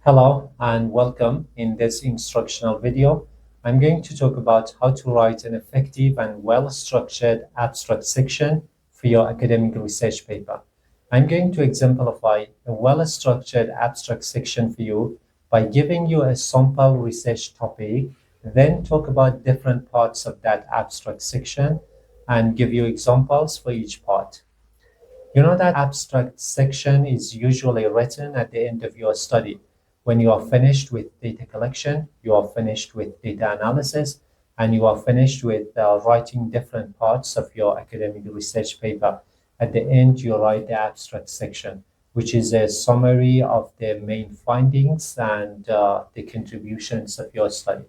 Hello and welcome. In this instructional video, I'm going to talk about how to write an effective and well-structured abstract section for your academic research paper. I'm going to exemplify a well-structured abstract section for you by giving you a sample research topic, then talk about different parts of that abstract section and give you examples for each part. You know that abstract section is usually written at the end of your study. When you are finished with data collection, you are finished with data analysis, and you are finished with writing different parts of your academic research paper. At the end, you write the abstract section, which is a summary of the main findings and the contributions of your study.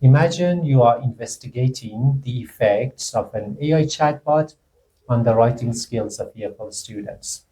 Imagine you are investigating the effects of an AI chatbot on the writing skills of EFL students.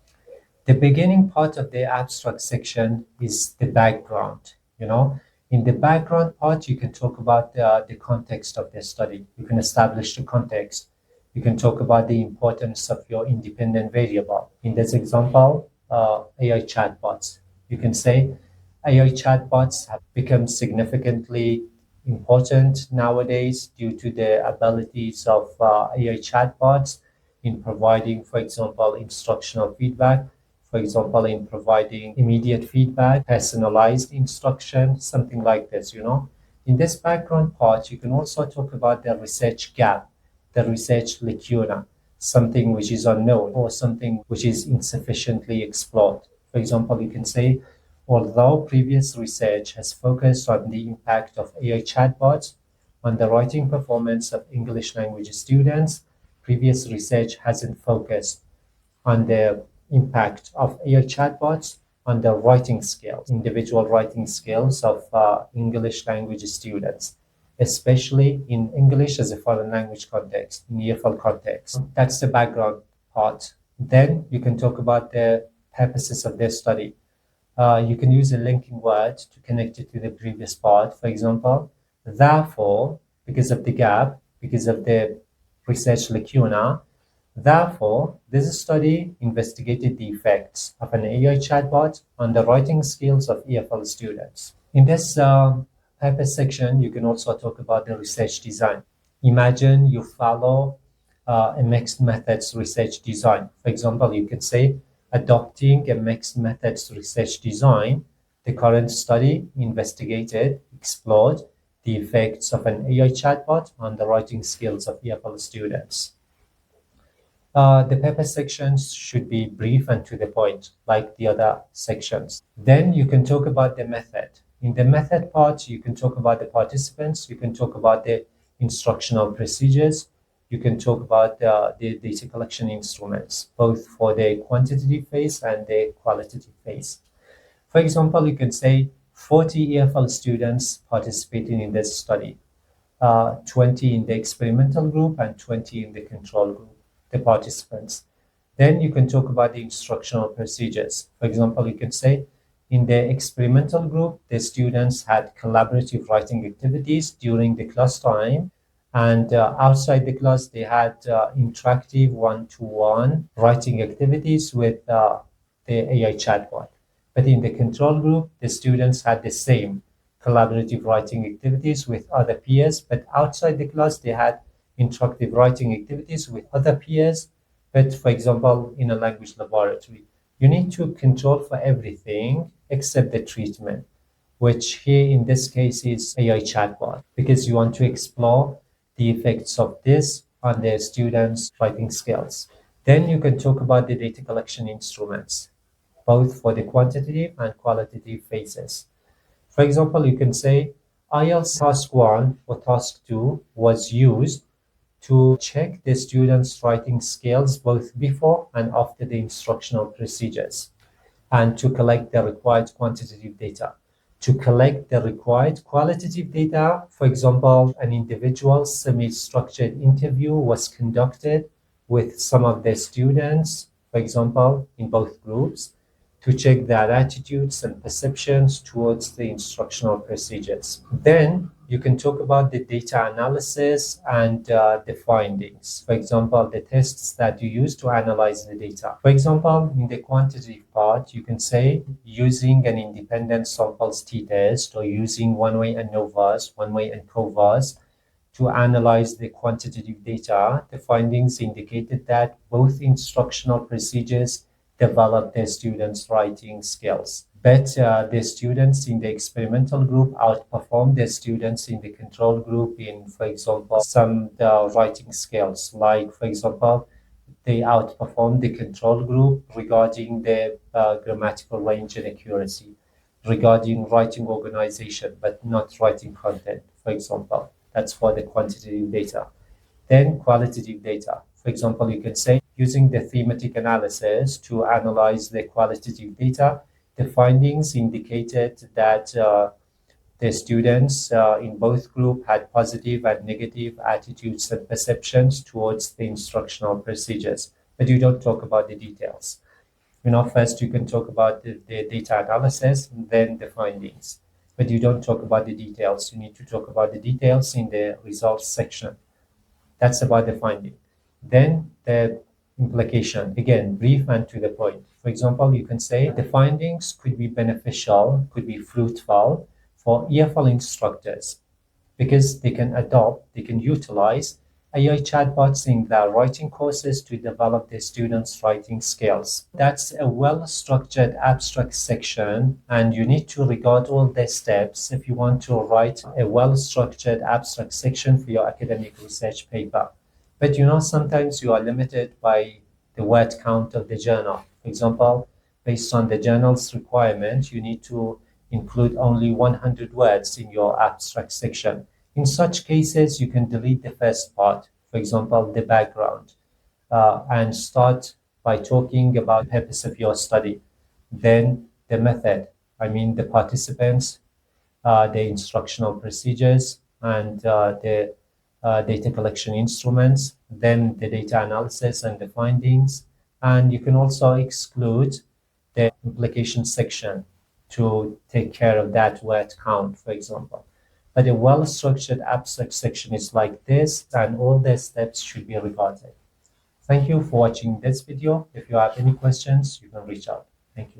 The beginning part of the abstract section is the background. In the background part, you can talk about the context of the study. You can establish the context. You can talk about the importance of your independent variable. In this example, AI chatbots. You can say AI chatbots have become significantly important nowadays due to the abilities of AI chatbots in providing, for example, instructional feedback, for example, in providing immediate feedback, personalized instruction, something like this. In this background part, you can also talk about the research gap, the research lacuna, something which is unknown or something which is insufficiently explored. For example, you can say, although previous research has focused on the impact of AI chatbots on the writing performance of English language students, previous research hasn't focused on the impact of AI chatbots on the writing skills, individual writing skills of English language students, especially in English as a foreign language context, in EFL context. That's the background part. Then you can talk about the purposes of their study. You can use a linking word to connect it to the previous part. For example, therefore, because of the gap, because of the research lacuna, therefore, this study investigated the effects of an AI chatbot on the writing skills of EFL students. In this purpose section, you can also talk about the research design. Imagine you follow a mixed methods research design. For example, you can say, adopting a mixed methods research design, the current study investigated, explored the effects of an AI chatbot on the writing skills of EFL students. The paper sections should be brief and to the point, like the other sections. Then you can talk about the method. In the method part, you can talk about the participants, you can talk about the instructional procedures, you can talk about the data collection instruments, both for the quantitative phase and the qualitative phase. For example, you can say 40 EFL students participating in this study, 20 in the experimental group and 20 in the control group, the participants. Then you can talk about the instructional procedures. For example, you can say, in the experimental group, the students had collaborative writing activities during the class time, and outside the class, they had interactive one-to-one writing activities with the AI chatbot. But in the control group, the students had the same collaborative writing activities with other peers, but outside the class, they had interactive writing activities with other peers, but for example, in a language laboratory. You need to control for everything except the treatment, which here in this case is AI chatbot, because you want to explore the effects of this on the students' writing skills. Then you can talk about the data collection instruments, both for the quantitative and qualitative phases. For example, you can say IELTS task 1 or task 2 was used to check the students' writing skills both before and after the instructional procedures, and to collect the required quantitative data. To collect the required qualitative data, for example, an individual semi-structured interview was conducted with some of the students, for example, in both groups, to check their attitudes and perceptions towards the instructional procedures. Then you can talk about the data analysis and the findings. For example, the tests that you use to analyze the data. For example, in the quantitative part, you can say using an independent samples t-test or using one-way ANOVAs, one-way ANCOVAs to analyze the quantitative data. The findings indicated that both instructional procedures develop their students' writing skills. But the students in the experimental group outperformed the students in the control group in, for example, some writing skills. Like, for example, they outperformed the control group regarding the grammatical range and accuracy, regarding writing organization, but not writing content, for example. That's for the quantitative data. Then qualitative data. For example, you can say using the thematic analysis to analyze the qualitative data, the findings indicated that the students in both groups had positive and negative attitudes and perceptions towards the instructional procedures, but you don't talk about the details. First you can talk about the data analysis and then the findings, but you don't talk about the details. You need to talk about the details in the results section. That's about the finding. Then the implication, again, brief and to the point. For example, you can say the findings could be beneficial, could be fruitful for EFL instructors because they can adopt, they can utilize AI chatbots in their writing courses to develop their students' writing skills. That's a well-structured abstract section, and you need to regard all the steps if you want to write a well-structured abstract section for your academic research paper. But sometimes you are limited by the word count of the journal. For example, based on the journal's requirement, you need to include only 100 words in your abstract section. In such cases, you can delete the first part, for example, the background, and start by talking about the purpose of your study. Then the method, the participants, the instructional procedures, and the data collection instruments, then the data analysis and the findings. And you can also exclude the implication section to take care of that word count, for example. But a well-structured abstract section is like this, and all the steps should be regarded. Thank you for watching this video. If you have any questions, you can reach out. Thank you.